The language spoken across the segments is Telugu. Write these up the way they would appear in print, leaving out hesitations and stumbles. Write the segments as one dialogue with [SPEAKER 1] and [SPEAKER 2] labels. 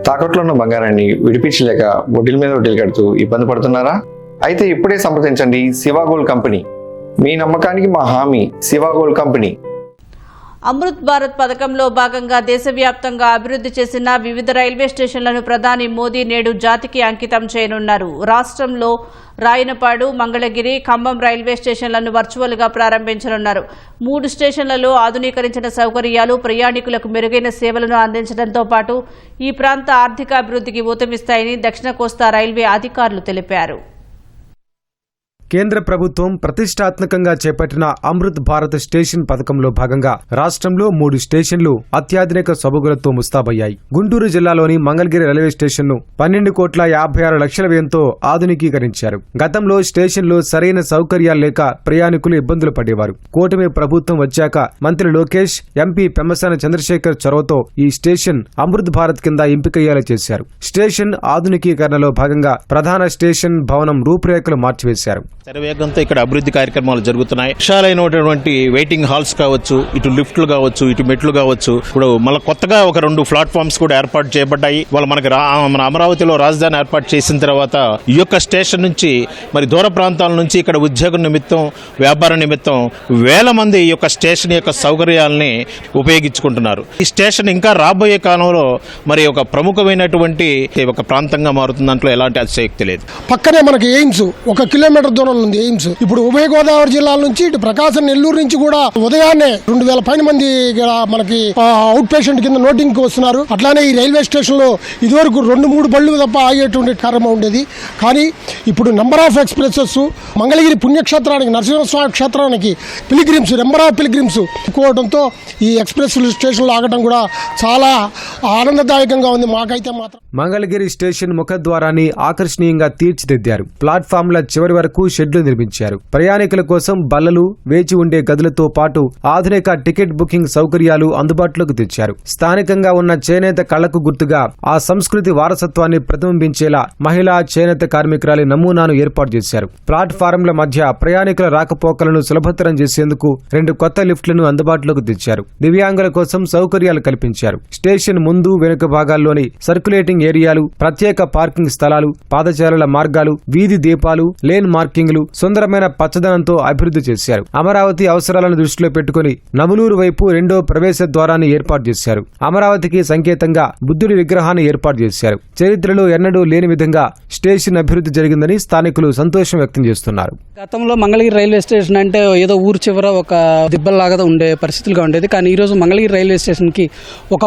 [SPEAKER 1] తాకట్లో ఉన్న బంగారాన్ని విడిపించలేక వడ్డీల మీద వడ్డీలు కడుతూ ఇబ్బంది పడుతున్నారా? అయితే ఇప్పుడే సంప్రదించండి శివ గోల్డ్ కంపెనీ. మీ నమ్మకానికి మా హామీ శివ గోల్డ్ కంపెనీ.
[SPEAKER 2] అమృత్ భారత్ పథకంలో భాగంగా దేశవ్యాప్తంగా అభివృద్ధి చేసిన వివిధ రైల్వే స్టేషన్లను ప్రధాని మోదీ నేడు జాతికి అంకితం చేయనున్నారు. రాష్ట్రంలో రాయనపాడు, మంగళగిరి, ఖమ్మం రైల్వే స్టేషన్లను వర్చువల్గా ప్రారంభించనున్నారు. 3 స్టేషన్లలో ఆధునీకరించిన సౌకర్యాలు ప్రయాణికులకు మెరుగైన సేవలను అందించడంతో పాటు ఈ ప్రాంత ఆర్థికాభివృద్ధికి ఊతమిస్తాయని దక్షిణ కోస్తా రైల్వే అధికారులు తెలిపారు.
[SPEAKER 3] కేంద్ర ప్రభుత్వం ప్రతిష్టాత్మకంగా చేపట్టిన అమృత్ భారత్ స్టేషన్ పథకంలో భాగంగా రాష్ట్రంలో 3 స్టేషన్లు అత్యాధునిక సొబగులతో ముస్తాబయ్యాయి. గుంటూరు జిల్లాలోని మంగళగిరి రైల్వే స్టేషన్ను 12,56 లక్షల వ్యయంతో ఆధునికీకరించారు. గతంలో స్టేషన్లో సరైన సౌకర్యాలు లేక ప్రయాణికులు ఇబ్బందులు పడేవారు. కూటమి ప్రభుత్వం వచ్చాక మంత్రి లోకేష్, ఎంపీ పెమ్మసాని చంద్రశేఖర్ చొరవతో ఈ స్టేషన్ అమృత్ భారత్ కింద ఎంపికయ్యేలా చేశారు. స్టేషన్ ఆధునికీకరణలో భాగంగా ప్రధాన స్టేషన్ భవనం రూపురేఖలు మార్చివేశారు.
[SPEAKER 4] శరవేగంతో ఇక్కడ అభివృద్ధి కార్యక్రమాలు జరుగుతున్నాయి. విశాలైనటువంటి వెయిటింగ్ హాల్స్ కావచ్చు, ఇటు లిఫ్ట్లు కావచ్చు, ఇటు మెట్లు కావచ్చు. ఇప్పుడు మళ్ళీ కొత్తగా ఒక 2 ప్లాట్ఫామ్స్ కూడా ఏర్పాటు చేయబడ్డాయి. వాళ్ళు మన అమరావతిలో రాజధాని ఏర్పాటు చేసిన తర్వాత ఈ యొక్క స్టేషన్ నుంచి మరి దూర ప్రాంతాల నుంచి ఇక్కడ ఉద్యోగం నిమిత్తం, వ్యాపార నిమిత్తం వేల మంది ఈ యొక్క స్టేషన్ యొక్క సౌకర్యాలని ఉపయోగించుకుంటున్నారు. ఈ స్టేషన్ ఇంకా రాబోయే కాలంలో మరి ఒక ప్రముఖమైనటువంటి ఒక ప్రాంతంగా మారుతుంది. దాంట్లో ఎలాంటి అతిశయోక్తి లేదు.
[SPEAKER 5] పక్కనే మనకి ఎయిమ్స్ 1 కిలోమీటర్ దూరం ఉంది. ఎయిమ్స్ ఇప్పుడు ఉభయ గోదావరి జిల్లాల నుంచి ఇటు ప్రకాశం, నెల్లూరు నుంచి కూడా ఉదయాన్నే 2,000 పైన మంది మనకి అవుట్ పేషెంట్ కింద నోటింగ్ కి వస్తున్నారు. అట్లానే ఈ రైల్వే స్టేషన్ లో ఇదివరకు 2-3 బళ్ళు తప్ప ఆగేటువంటి కార్యక్రమం ఉండేది. కానీ ఇప్పుడు నెంబర్ ఆఫ్ ఎక్స్ప్రెసెస్ మంగళగిరి పుణ్యక్షేత్రానికి, నరసింహస్వామి క్షేత్రానికి నెంబర్ ఆఫ్ పిలిగ్రిమ్స్ ఎక్కువడంతో ఈ ఎక్స్ప్రెస్ స్టేషన్ లో ఆగటం కూడా చాలా ఆనందదాయకంగా ఉంది మాకైతే మాత్రం.
[SPEAKER 3] మంగళగిరి స్టేషన్ ముఖద్వారాన్ని ఆకర్షణీయంగా తీర్చిదిద్దారు. ప్లాట్ఫామ్ల చివరి వరకు షెడ్లు నిర్మించారు. ప్రయాణికుల కోసం బల్లలు, వేచి ఉండే గదులతో పాటు ఆధునిక టికెట్ బుకింగ్ సౌకర్యాలు అందుబాటులోకి తెచ్చారు. స్థానికంగా ఉన్న చేనేత కళకు గుర్తుగా ఆ సంస్కృతి వారసత్వాన్ని ప్రతిబింబించేలా మహిళా చేనేత కార్మికురాలి నమూనాను ఏర్పాటు చేశారు. ప్లాట్ఫారంల మధ్య ప్రయాణికుల రాకపోకలను సులభతరం చేసేందుకు 2 కొత్త లిఫ్ట్లను అందుబాటులోకి తెచ్చారు. దివ్యాంగుల కోసం సౌకర్యాలు కల్పించారు. స్టేషన్ ముందు, వెనుక భాగాల్లోని సర్క్యులేటింగ్ ఏరియాలు, ప్రత్యేక పార్కింగ్ స్థలాలు, పాదచారుల మార్గాలు, వీధి దీపాలు, లేన్ మార్కింగ్లు సుందరమైన పచ్చదనంతో అభివృద్ధి చేశారు. అమరావతి అవసరాలను దృష్టిలో పెట్టుకుని నములూరు వైపు 2వ ప్రవేశ ద్వారాన్ని ఏర్పాటు చేశారు. అమరావతికి సంకేతంగా బుద్ధుడి విగ్రహాన్ని ఏర్పాటు చేశారు. చరిత్రలో ఎన్నడూ లేని విధంగా స్టేషన్ అభివృద్ధి జరిగిందని స్థానికులు సంతోషం వ్యక్తం చేస్తున్నారు.
[SPEAKER 6] గతంలో మంగళగిరి రైల్వే స్టేషన్ అంటే ఏదో ఊరు చివర ఒక దిబ్బల్లాగా ఉండే పరిస్థితులుగా ఉండేది. కానీ ఈ రోజు మంగళగిరి రైల్వే స్టేషన్ కి ఒక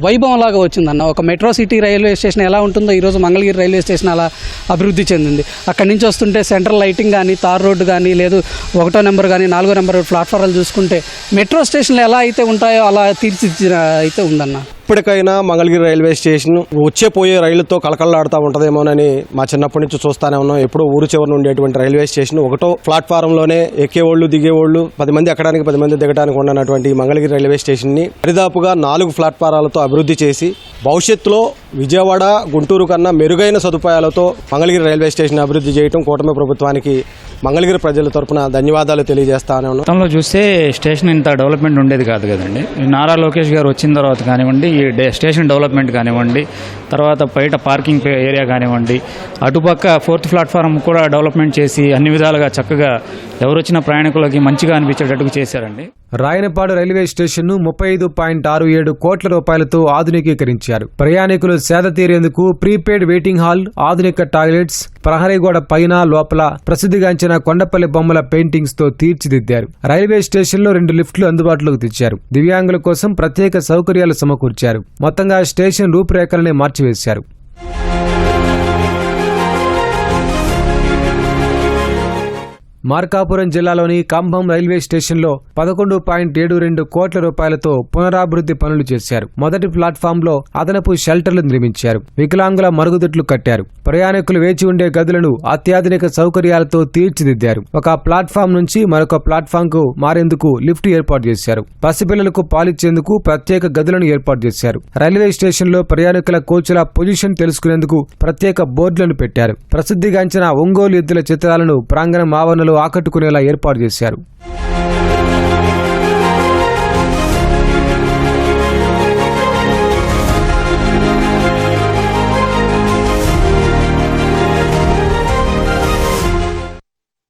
[SPEAKER 6] వైభవం లాగా వచ్చిందన్న. ఒక మెట్రో సిటీ రైల్వే స్టేషన్ ఎలా ఉంటుందో ఈ రోజు మంగళగిరి రైల్వే స్టేషన్ అలా అభివృద్ధి చెందింది. అక్కడి నుంచి వస్తుంటే సెంట్రల్ లైటింగ్ కానీ, తార్ రోడ్డు కానీ, లేదు 1వ నెంబర్ కానీ 4వ నెంబర్ ప్లాట్ఫారాలు చూసుకుంటే మెట్రో స్టేషన్లు ఎలా అయితే ఉంటాయో అలా తీర్చిదిద్దిన అయితే ఉందన్న.
[SPEAKER 7] ఇప్పటికైనా మంగళగిరి రైల్వే స్టేషన్ వచ్చే పోయే రైళ్లతో కళకళలాడుతూ ఉంటుందేమోనని మా చిన్నప్పటి నుంచి చూస్తానే ఉన్నాం. ఎప్పుడూ ఊరు చివరి ఉండేటువంటి రైల్వే స్టేషన్ 1వ ప్లాట్ఫారంలోనే ఎక్కేవాళ్ళు, దిగేవాళ్ళు 10 మంది ఎక్కడానికి 10 మంది దిగడానికి ఉండనటువంటి మంగళగిరి రైల్వే స్టేషన్ని దరిదాపుగా 4 ప్లాట్ఫారాలతో అభివృద్ధి చేసి భవిష్యత్తులో విజయవాడ, గుంటూరు కన్నా మెరుగైన సదుపాయాలతో మంగళగిరి రైల్వే స్టేషన్ అభివృద్ధి చేయడం కూటమి ప్రభుత్వానికి మంగళగిరి ప్రజల తరపున ధన్యవాదాలు తెలియజేస్తాను.
[SPEAKER 8] గతంలో చూస్తే స్టేషన్ ఇంత డెవలప్మెంట్ ఉండేది కాదు కదండి. నారా లోకేష్ గారు వచ్చిన తర్వాత కానివ్వండి, ఈ స్టేషన్ డెవలప్మెంట్ కానివ్వండి, తర్వాత బయట పార్కింగ్ ఏరియా కానివ్వండి, అటుపక్క 4th ప్లాట్ఫారం కూడా డెవలప్మెంట్ చేసి అన్ని విధాలుగా చక్కగా ఎవరొచ్చిన ప్రయాణికులకి మంచిగా అనిపించేటట్టుగా చేశారండి.
[SPEAKER 3] రాయనపాడు రైల్వే స్టేషన్ను 35.67 కోట్ల రూపాయలతో ఆధునికీకరించారు. ప్రయాణికులు సేద తీరేందుకు ప్రీపెయిడ్ వెయిటింగ్ హాల్, ఆధునిక టాయిలెట్స్, ప్రహరీ గోడ పైన లోపల ప్రసిద్ధిగాంచిన కొండపల్లి బొమ్మల పెయింటింగ్స్ తో తీర్చిదిద్దారు. రైల్వే స్టేషన్లో 2 లిఫ్ట్లు అందుబాటులోకి తెచ్చారు. దివ్యాంగుల కోసం ప్రత్యేక సౌకర్యాలు సమకూర్చారు. మొత్తంగా స్టేషన్ రూపురేఖలనే మార్చివేశారు. మార్కాపురం జిల్లాలోని కంభం రైల్వే స్టేషన్లో 11.72 కోట్ల రూపాయలతో పునరాభివృద్ధి పనులు చేశారు. మొదటి ప్లాట్ఫామ్లో అదనపు షెల్టర్లు నిర్మించారు. వికలాంగుల మరుగుదొడ్లు కట్టారు. ప్రయాణికులు వేచి ఉండే గదులను అత్యాధునిక సౌకర్యాలతో తీర్చిదిద్దారు. ఒక ప్లాట్ఫామ్ నుంచి మరొక ప్లాట్ఫామ్ కు మారేందుకు లిఫ్ట్ ఏర్పాటు చేశారు. పసిపిల్లలకు పాలిచ్చేందుకు ప్రత్యేక గదులను ఏర్పాటు చేశారు. రైల్వే స్టేషన్లో ప్రయాణికుల కోచ్ల పొజిషన్ తెలుసుకునేందుకు ప్రత్యేక బోర్డులను పెట్టారు. ప్రసిద్ధిగాంచిన ఒంగోలు ఎద్దుల చిత్రాలను ప్రాంగణం ఆవరణలో ఆకట్టుకునేలా ఏర్పాటు చేశారు.